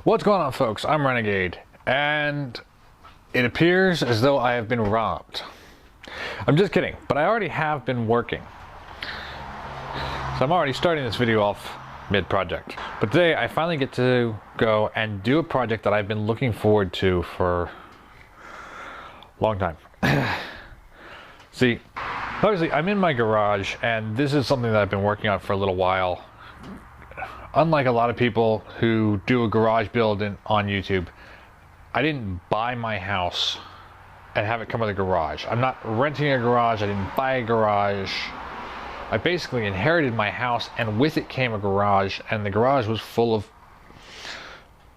What's going on, folks? I'm Renegade, and it appears as though I have been robbed. I'm just kidding, but I already have been working. So I'm already starting this video off mid-project. But today I finally get to go and do a project that I've been looking forward to for a long time. See, obviously I'm in my garage, and this is something that I've been working on for a little while. Unlike a lot of people who do a garage build on YouTube, I didn't buy my house and have it come with a garage. I'm not renting a garage. I didn't buy a garage. I basically inherited my house, and with it came a garage, and the garage was full of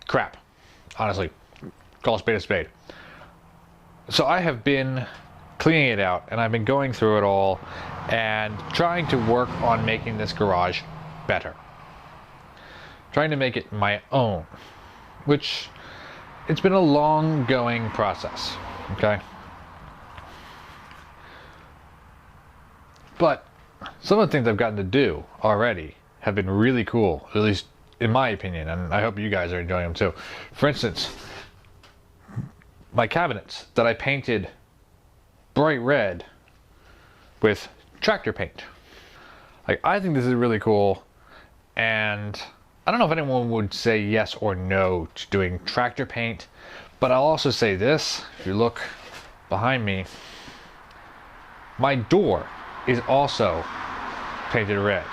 crap. Honestly, call a spade a spade. So I have been cleaning it out, and I've been going through it all and trying to work on making this garage better. Trying to make it my own, which it's been a long going process, okay? But some of the things I've gotten to do already have been really cool, at least in my opinion, and I hope you guys are enjoying them too. For instance, my cabinets that I painted bright red with tractor paint. Like, I think this is really cool, and I don't know if anyone would say yes or no to doing tractor paint, but I'll also say this. If you look behind me, my door is also painted red.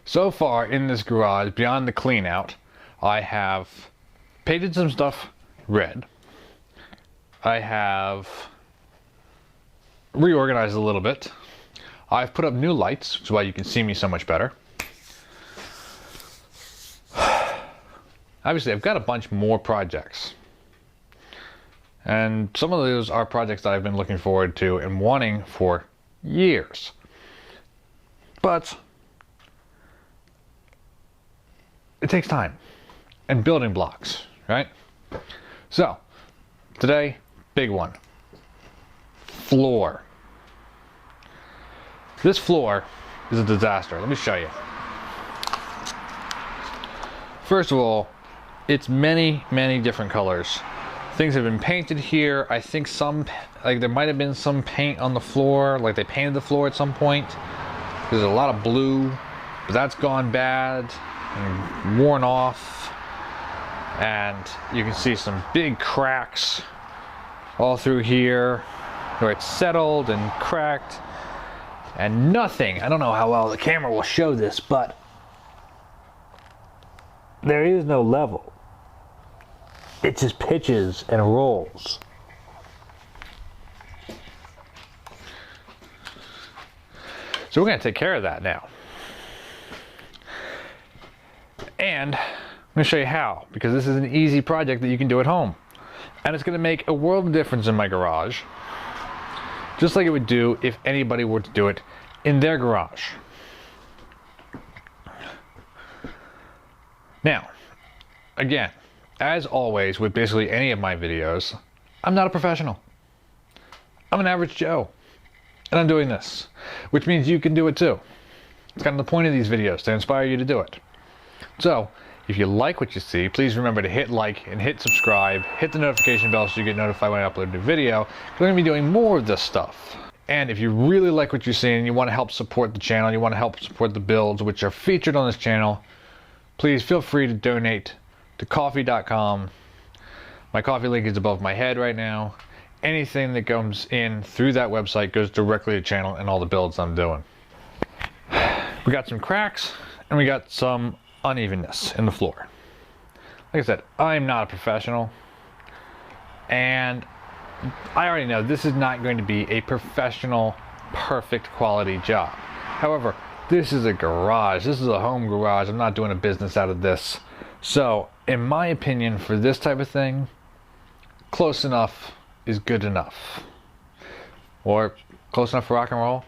So far in this garage, beyond the clean out, I have painted some stuff red. I have reorganized a little bit. I've put up new lights, which is why you can see me so much better. Obviously, I've got a bunch more projects, and some of those are projects that I've been looking forward to and wanting for years. But it takes time and building blocks, right? So today, big one. Floor. This floor is a disaster. Let me show you. First of all, it's many different colors. Things have been painted here. I think there might have been some paint on the floor, like they painted the floor at some point. There's a lot of blue, but that's gone bad and worn off. And you can see some big cracks all through here where it's settled and cracked. And nothing, I don't know how well the camera will show this, but there is no level. It just pitches and rolls. So we're going to take care of that now. And I'm going to show you how, because this is an easy project that you can do at home. And it's going to make a world of difference in my garage, just like it would do if anybody were to do it in their garage. Now, again, as always with basically any of my videos, I'm not a professional. I'm an average Joe, and I'm doing this, which means you can do it too. It's kind of the point of these videos, to inspire you to do it. So, if you like what you see, please remember to hit like and hit subscribe, hit the notification bell so you get notified when I upload a new video, because I'm going to be doing more of this stuff. And if you really like what you're seeing, and you want to help support the channel, you want to help support the builds which are featured on this channel, please feel free to donate to coffee.com. My Coffee link is above my head right now. Anything that comes in through that website goes directly to the channel and all the builds I'm doing. We got some cracks, and we got some unevenness in the floor. Like I said, I'm not a professional, and I already know this is not going to be a professional, perfect quality job. However, this is a garage. This is a home garage. I'm not doing a business out of this. So, in my opinion, for this type of thing, close enough is good enough. Or close enough for rock and roll.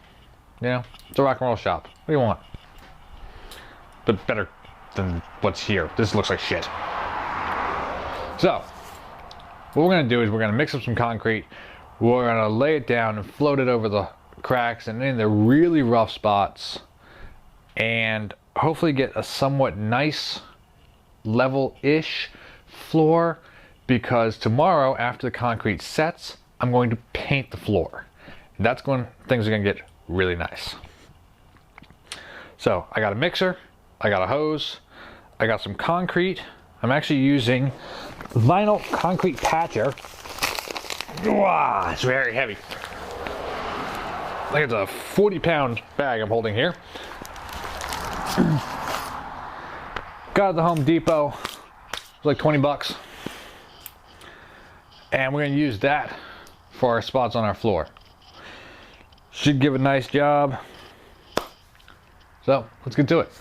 You know, it's a rock and roll shop. What do you want? But better than what's here. This looks like shit. So, what we're going to do is we're going to mix up some concrete. We're going to lay it down and float it over the cracks and in the really rough spots, and hopefully get a somewhat nice level-ish floor because tomorrow, after the concrete sets, I'm going to paint the floor. That's when things are going to get really nice. So I got a mixer, I got a hose, I got some concrete. I'm actually using vinyl concrete patcher. Wow, it's very heavy. I think it's a 40-pound bag I'm holding here. Got it at the Home Depot. It's like 20 bucks. And we're going to use that for our spots on our floor. Should give a nice job. So let's get to it.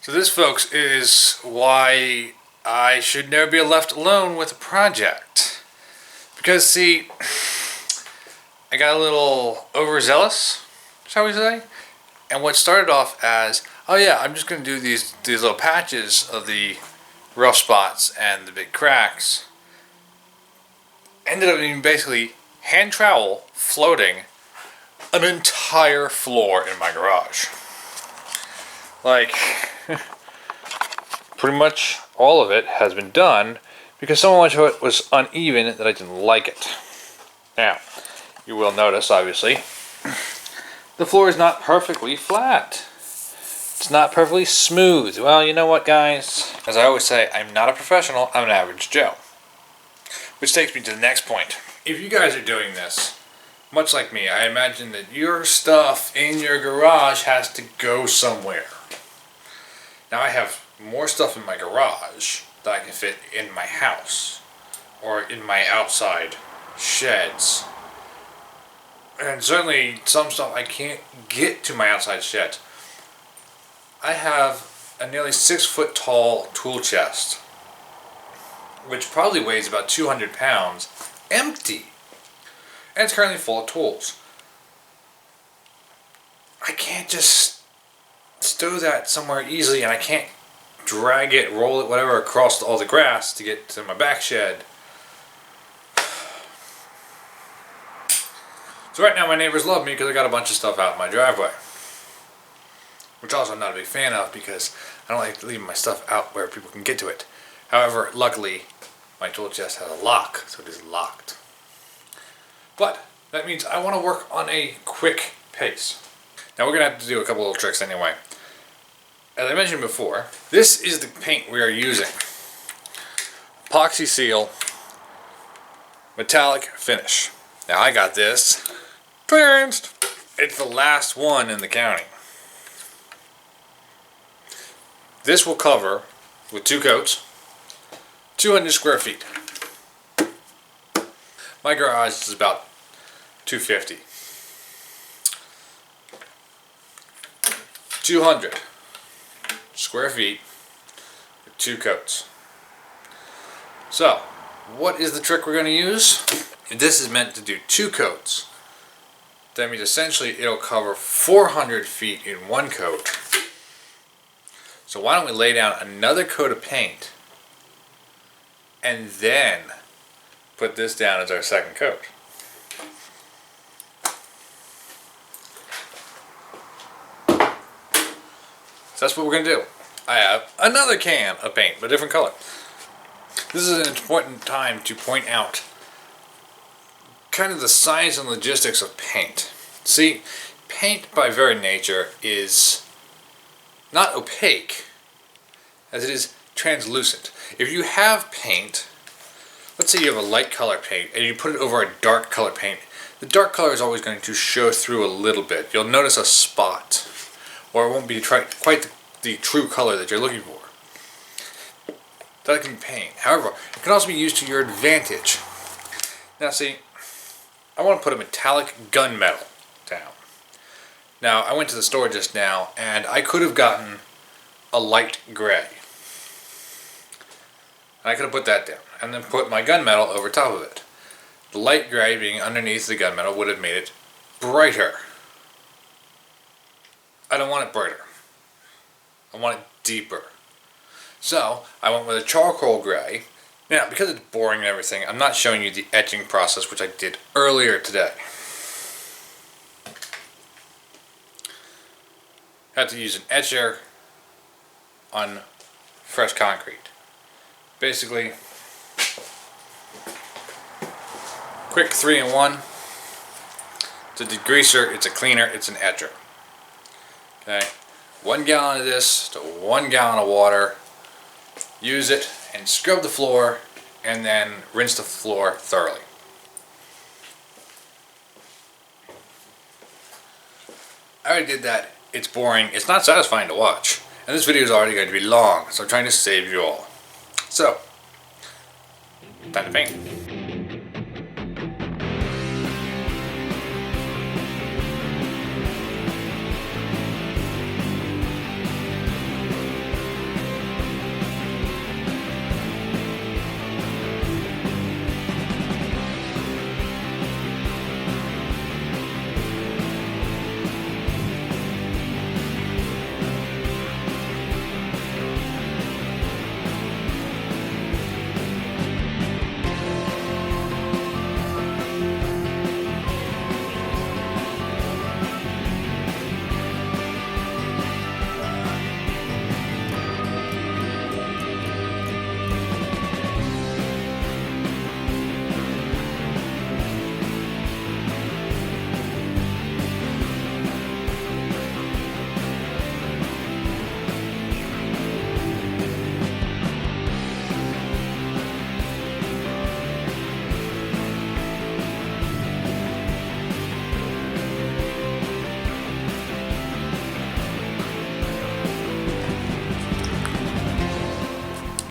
So this, folks, is why I should never be left alone with a project. Because, see, I got a little overzealous, shall we say? And what started off as, oh yeah, I'm just going to do these little patches of the rough spots and the big cracks, ended up being basically hand trowel floating an entire floor in my garage. Like, pretty much all of it has been done because so much of it was uneven that I didn't like it. Now, you will notice, obviously, the floor is not perfectly flat. It's not perfectly smooth. Well, you know what, guys? As I always say, I'm not a professional, I'm an average Joe. Which takes me to the next point. If you guys are doing this, much like me, I imagine that your stuff in your garage has to go somewhere. Now I have more stuff in my garage that I can fit in my house or in my outside sheds. And certainly some stuff I can't get to my outside shed. I have a nearly 6-foot tall tool chest, which probably weighs about 200 pounds, empty. And it's currently full of tools. I can't just stow that somewhere easily, and I can't drag it, roll it, whatever, across all the grass to get to my back shed. So right now my neighbors love me because I got a bunch of stuff out in my driveway. Which also I'm not a big fan of because I don't like leaving my stuff out where people can get to it. However, luckily, my tool chest has a lock, so it is locked. But that means I want to work on a quick pace. Now we're going to have to do a couple little tricks anyway. As I mentioned before, this is the paint we are using. Epoxy seal, metallic finish. Now I got this clearanced. It's the last one in the county. This will cover, with 2 coats, 200 square feet. My garage is about 250. 200 square feet with 2 coats. So, what is the trick we're going to use? This is meant to do 2 coats. That means essentially it'll cover 400 feet in 1 coat. So why don't we lay down another coat of paint and then put this down as our second coat. So that's what we're going to do. I have another can of paint, but a different color. This is an important time to point out kind of the science and logistics of paint. See, paint by very nature is not opaque as it is translucent. If you have paint, let's say you have a light color paint and you put it over a dark color paint, the dark color is always going to show through a little bit. You'll notice a spot, or it won't be quite the true color that you're looking for. That can be paint. However, it can also be used to your advantage. Now see, I want to put a metallic gunmetal down. Now, I went to the store just now, and I could have gotten a light gray. I could have put that down, and then put my gunmetal over top of it. The light gray being underneath the gunmetal would have made it brighter. I don't want it brighter. I want it deeper. So, I went with a charcoal gray. Now, because it's boring and everything, I'm not showing you the etching process, which I did earlier today. I had to use an etcher on fresh concrete. Basically, quick 3-in-1. It's a degreaser, it's a cleaner, it's an etcher. Okay, 1 gallon of this to 1 gallon of water. Use it and scrub the floor, and then rinse the floor thoroughly. I already did that. It's boring. It's not satisfying to watch. And this video is already going to be long, so I'm trying to save you all. So, time to paint.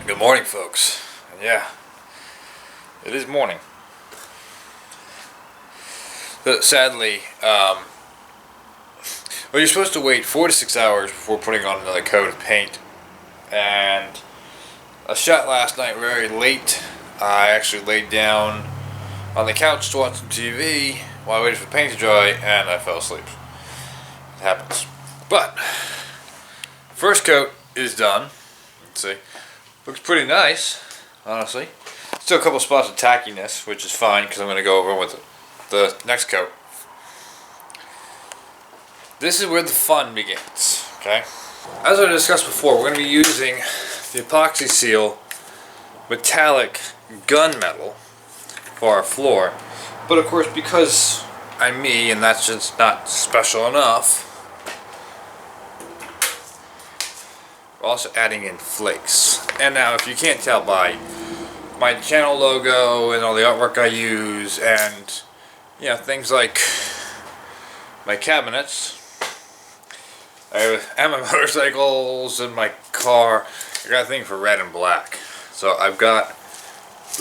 Good morning, folks. Yeah, it is morning. But sadly, well, you're supposed to wait 4 to 6 hours before putting on another coat of paint. And I shot last night very late. I actually laid down on the couch to watch some TV while I waited for the paint to dry, and I fell asleep. It happens. But first coat is done. Let's see. Looks pretty nice, honestly. Still a couple spots of tackiness, which is fine because I'm going to go over with the next coat. This is where the fun begins, okay? As I discussed before, we're going to be using the epoxy seal metallic gunmetal for our floor. But of course, because I'm me and that's just not special enough, we're also adding in flakes. And now, if you can't tell by my channel logo and all the artwork I use, and you know, things like my cabinets, and my motorcycles and my car, I got a thing for red and black. So I've got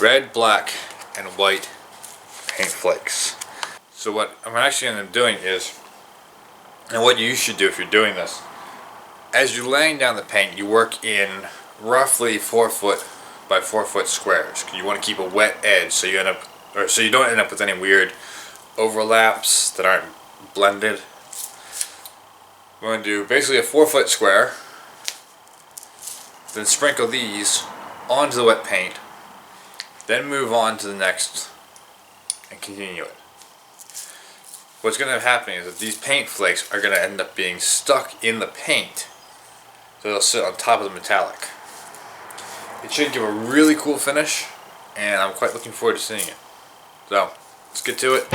red, black, and white paint flakes. So what I'm actually going to be doing is, and what you should do if you're doing this, as you're laying down the paint, you work in roughly 4 foot by 4 foot squares. You want to keep a wet edge so you don't end up with any weird overlaps that aren't blended. We're going to do basically a 4 foot square, then sprinkle these onto the wet paint, then move on to the next and continue it. What's going to happen is that these paint flakes are going to end up being stuck in the paint, so they'll sit on top of the metallic. It should give a really cool finish, and I'm quite looking forward to seeing it. So, let's get to it.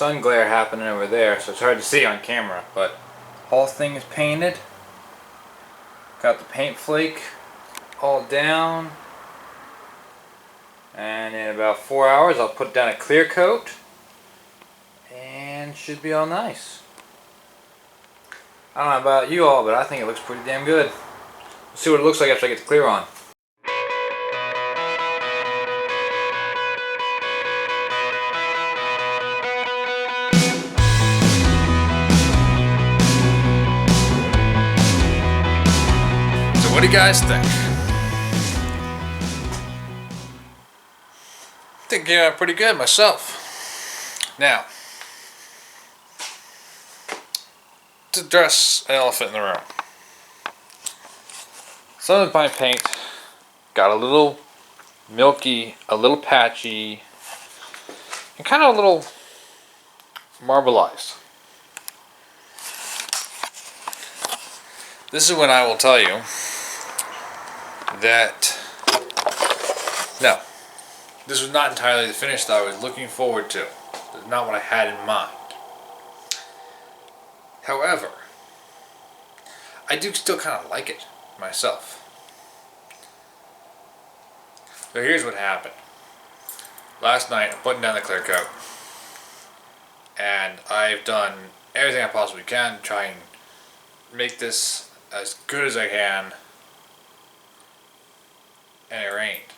sun glare happening over there, so it's hard to see on camera, but whole thing is painted. Got the paint flake all down. And in about 4 hours I'll put down a clear coat and should be all nice. I don't know about you all, but I think it looks pretty damn good. Let's see what it looks like after I get the clear on. So what do you guys think? I think yeah, pretty good myself. Now, to address an elephant in the room. Some of my paint got a little milky, a little patchy, and kind of a little marbleized. This is when I will tell you that no, this was not entirely the finish that I was looking forward to. This is not what I had in mind. However, I do still kind of like it myself. So here's what happened. Last night, I'm putting down the clear coat, and I've done everything I possibly can to try and make this as good as I can, and it rained.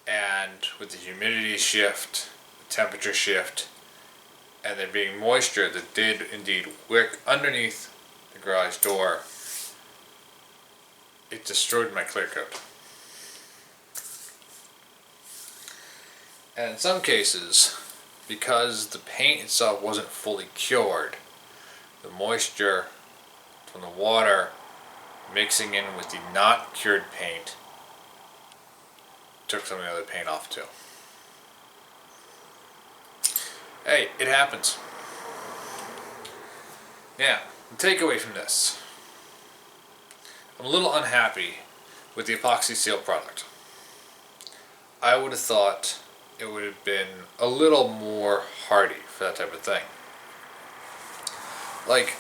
And with the humidity shift, the temperature shift, and there being moisture that did indeed wick underneath the garage door, it destroyed my clear coat. And in some cases, because the paint itself wasn't fully cured, the moisture from the water mixing in with the not cured paint took some of the other paint off too. Hey, it happens. Now, the takeaway from this. I'm a little unhappy with the epoxy seal product. I would have thought it would have been a little more hardy for that type of thing. Like,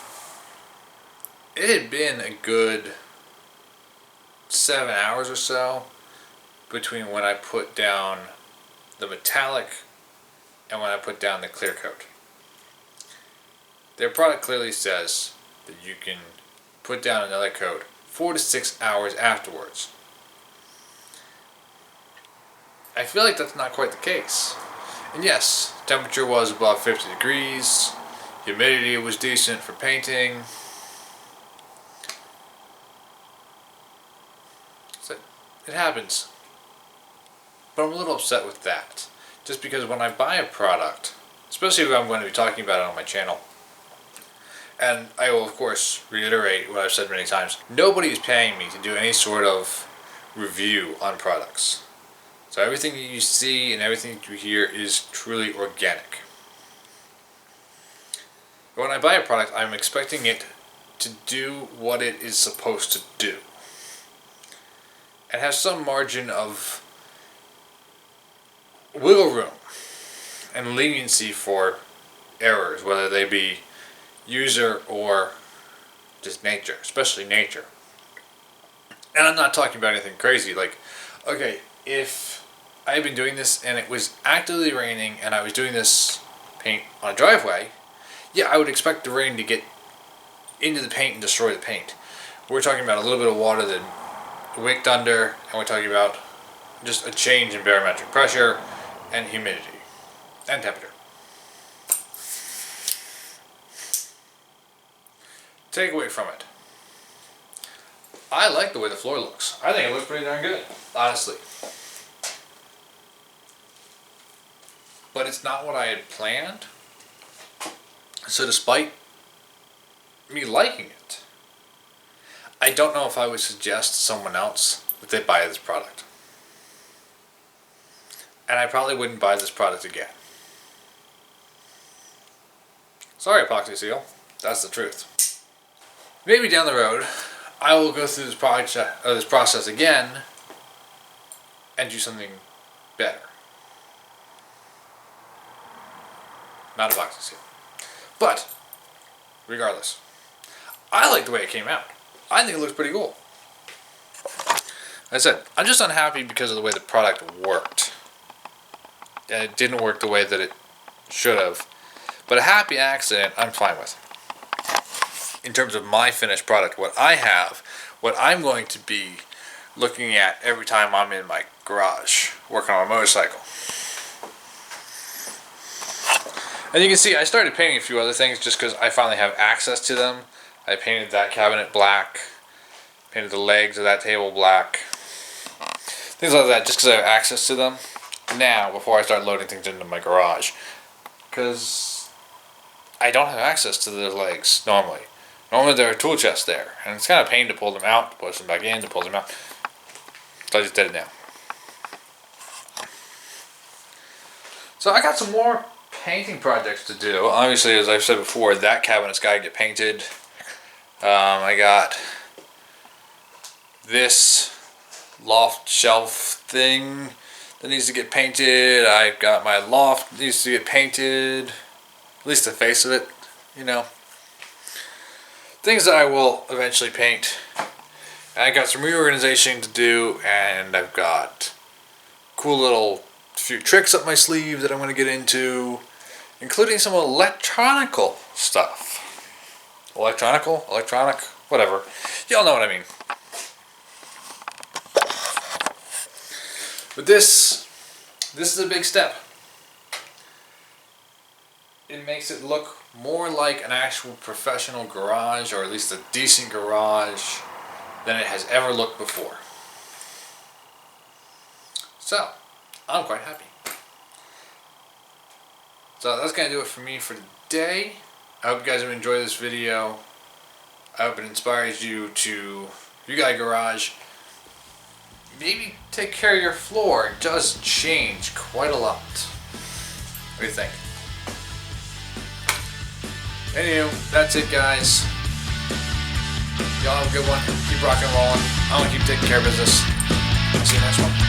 it had been a good 7 hours or so between when I put down the metallic and when I put down the clear coat. Their product clearly says that you can put down another coat 4 to 6 hours afterwards. I feel like that's not quite the case. And yes, temperature was above 50 degrees, humidity was decent for painting. So it happens. But I'm a little upset with that. Just because when I buy a product, especially if I'm going to be talking about it on my channel, and I will of course reiterate what I've said many times, nobody is paying me to do any sort of review on products. So everything that you see and everything that you hear is truly organic. But when I buy a product, I'm expecting it to do what it is supposed to do. And have some margin of wiggle room and leniency for errors, whether they be user or just nature, especially nature. And I'm not talking about anything crazy, like, okay, if I had been doing this and it was actively raining and I was doing this paint on a driveway, yeah, I would expect the rain to get into the paint and destroy the paint. We're talking about a little bit of water that wicked under, and we're talking about just a change in barometric pressure and humidity and temperature. Takeaway from it. I like the way the floor looks. I think it looks pretty darn good, honestly. But it's not what I had planned. So despite me liking it, I don't know if I would suggest to someone else that they buy this product. And I probably wouldn't buy this product again. Sorry, epoxy seal. That's the truth. Maybe down the road, I will go through this process again and do something better. Not a boxing seal. But, regardless, I like the way it came out. I think it looks pretty cool. Like I said, I'm just unhappy because of the way the product worked. And it didn't work the way that it should have. But a happy accident, I'm fine with. In terms of my finished product, what I have, what I'm going to be looking at every time I'm in my garage working on a motorcycle. And you can see I started painting a few other things just because I finally have access to them. I painted that cabinet black, painted the legs of that table black, things like that, just because I have access to them now before I start loading things into my garage. Because I don't have access to the legs normally. Normally there are tool chests there, and it's kind of a pain to pull them out, to push them back in, to pull them out. So I just did it now. So I got some more painting projects to do. Obviously, as I've said before, that cabinet's got to get painted. I got this loft shelf thing that needs to get painted. I've got my loft that needs to get painted. At least the face of it, you know. Things that I will eventually paint. And I got some reorganization to do, and I've got cool little few tricks up my sleeve that I'm going to get into, including some electronical stuff. Electronic, whatever. Y'all know what I mean. But this is a big step. It makes it look more like an actual professional garage, or at least a decent garage, than it has ever looked before. So, I'm quite happy. So that's going to do it for me for today. I hope you guys have enjoyed this video. I hope it inspires you to, if you got a garage, maybe take care of your floor. It does change quite a lot. What do you think? Anywho, that's it, guys. Y'all have a good one. Keep rocking and rolling. I'm going to keep taking care of business. I'll see you next one.